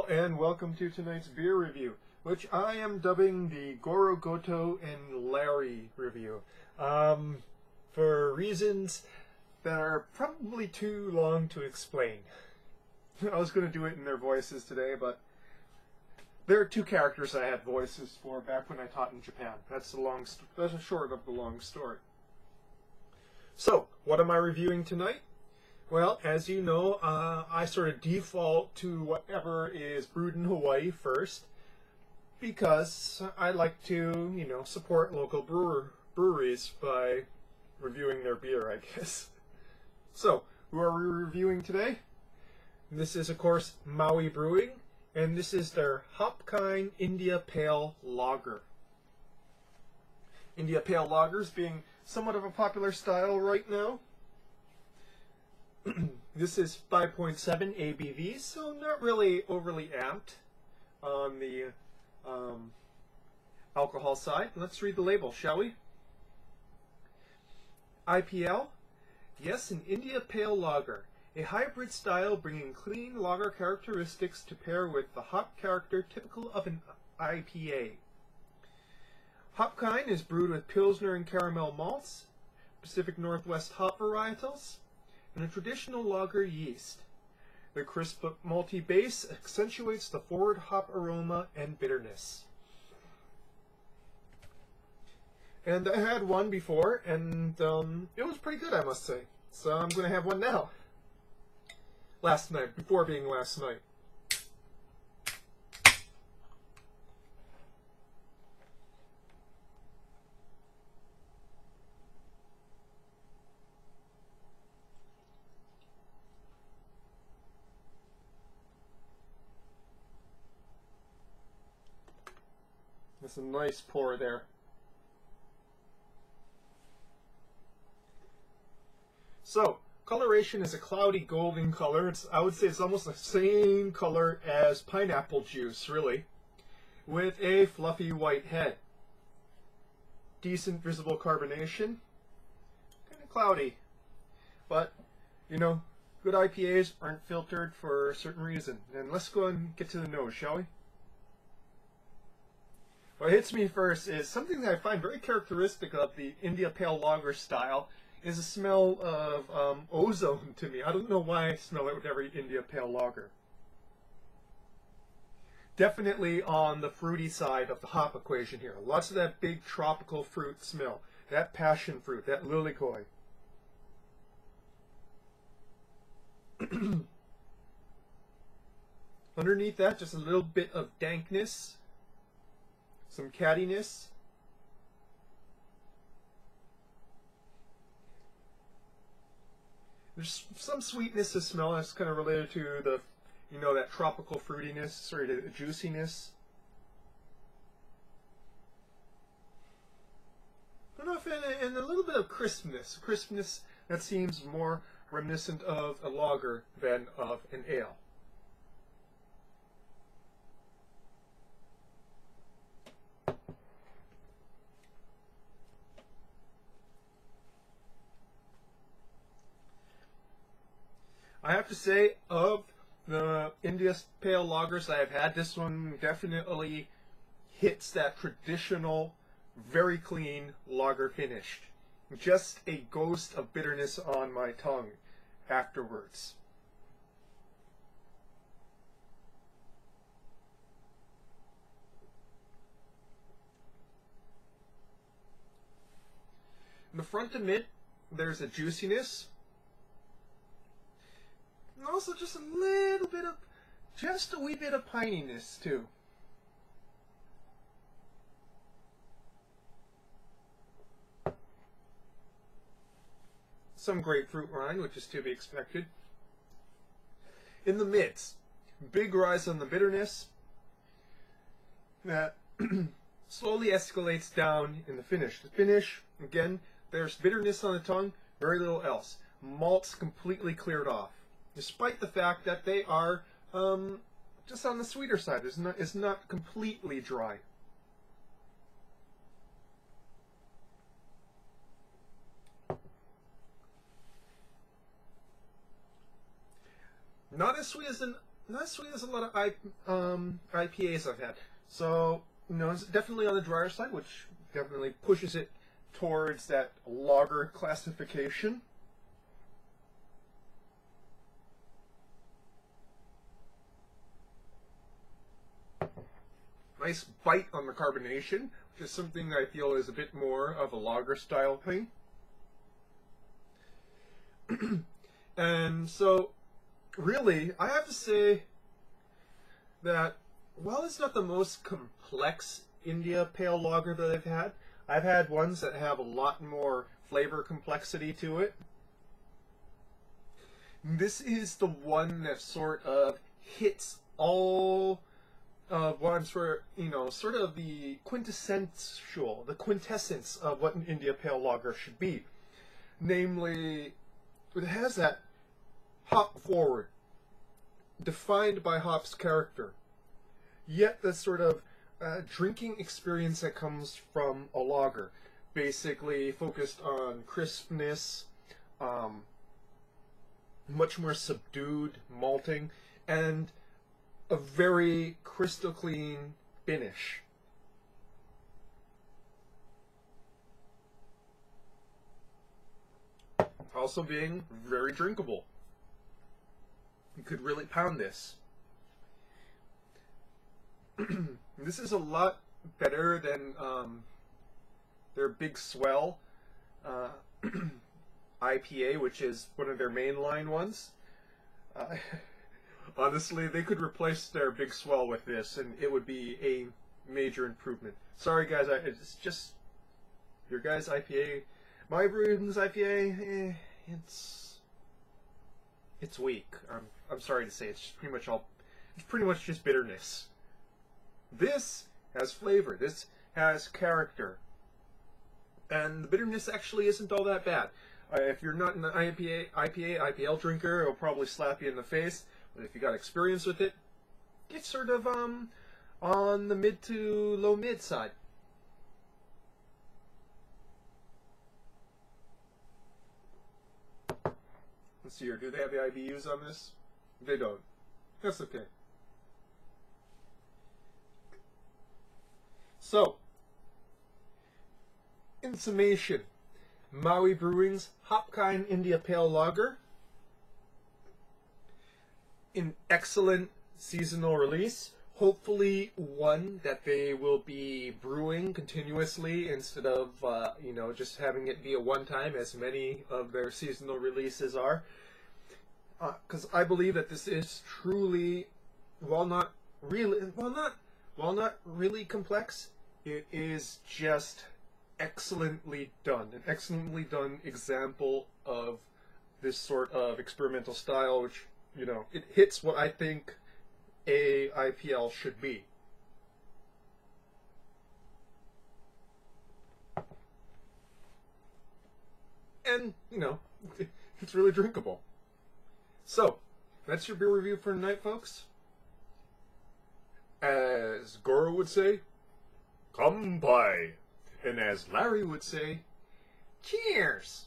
Hello and welcome to tonight's beer review, which I am dubbing the Goro Goto and Larry review, for reasons that are probably too long to explain. I was going to do it in their voices today, but there are two characters I had voices for back when I taught in Japan. That's the short of the long story. So, what am I reviewing tonight? Well, as you know, I sort of default to whatever is brewed in Hawaii first, because I like to, support local breweries by reviewing their beer, I guess. So, who are we reviewing today? This is, of course, Maui Brewing, and this is their Hopkine India Pale Lager. India Pale Lagers being somewhat of a popular style right now. This is 5.7 ABV, so not really overly amped on the alcohol side. Let's read the label, shall we? IPL? Yes, an India Pale Lager. A hybrid style bringing clean lager characteristics to pair with the hop character typical of an IPA. Hopkine is brewed with Pilsner and caramel malts, Pacific Northwest hop varietals, and a traditional lager yeast. The crisp but malty base accentuates the forward hop aroma and bitterness. And I had one before, and it was pretty good, I must say. So I'm going to have one now. Last night, before being last night. That's a nice pour there. So, coloration is a cloudy golden color. I would say it's almost the same color as pineapple juice, really, with a fluffy white head. Decent visible carbonation. Kind of cloudy. But, good IPAs aren't filtered for a certain reason. And let's go and get to the nose, shall we? What hits me first is something that I find very characteristic of the India Pale Lager style is a smell of ozone to me. I don't know why I smell it with every India Pale Lager. Definitely on the fruity side of the hop equation here. Lots of that big tropical fruit smell. That passion fruit, that lilikoi. Underneath that, just a little bit of dankness. Some cattiness. There's some sweetness to smell that's kind of related to the, that tropical fruitiness, the juiciness. And a little bit of crispness. Crispness that seems more reminiscent of a lager than of an ale. I have to say, of the India Pale Lagers I have had, this one definitely hits that traditional, very clean lager finish. Just a ghost of bitterness on my tongue afterwards. In the front to mid, there's a juiciness. And also just a little bit of, just a wee bit of pininess too. Some grapefruit rind, which is to be expected. In the mids, big rise on the bitterness that slowly escalates down in the finish. The finish, again, there's bitterness on the tongue, very little else. Malt's completely cleared off. Despite the fact that they are just on the sweeter side. It's not completely dry. Not as sweet as an not as sweet as a lot of IPAs I've had. So, it's definitely on the drier side, which definitely pushes it towards that lager classification. Nice bite on the carbonation, which is something I feel is a bit more of a lager style thing. And so, really, I have to say that while it's not the most complex India Pale Lager that I've had ones that have a lot more flavor complexity to it. This is the one that sort of hits all of what I'm sort of the quintessence of what an India Pale Lager should be. Namely, it has that hop forward, defined by hop's character, yet the sort of drinking experience that comes from a lager, basically focused on crispness, much more subdued malting, and a very crystal clean finish. Also being very drinkable. You could really pound this. This is a lot better than their Big Swell IPA, which is one of their mainline ones. Honestly, they could replace their Big Swell with this, and it would be a major improvement. Sorry, guys, it's just your guys' IPA. Maui Brewing's IPA, it's weak. I'm sorry to say, it's pretty much just bitterness. This has flavor. This has character, and the bitterness actually isn't all that bad. If you're not an IPL drinker, it'll probably slap you in the face. But if you got experience with it, it's sort of on the mid to low mid side. Let's see here. Do they have the IBUs on this? They don't. That's okay. So, in summation, Maui Brewing's Hopkine India Pale Lager, an excellent seasonal release. Hopefully one that they will be brewing continuously instead of, just having it be a one-time, as many of their seasonal releases are. Because I believe that this is truly, while not really complex, it is just excellently done. An excellently done example of this sort of experimental style, which, it hits what I think a IPL should be. And, it's really drinkable. So, that's your beer review for tonight, folks. As Goro would say, "Kampai." And as Larry would say, cheers!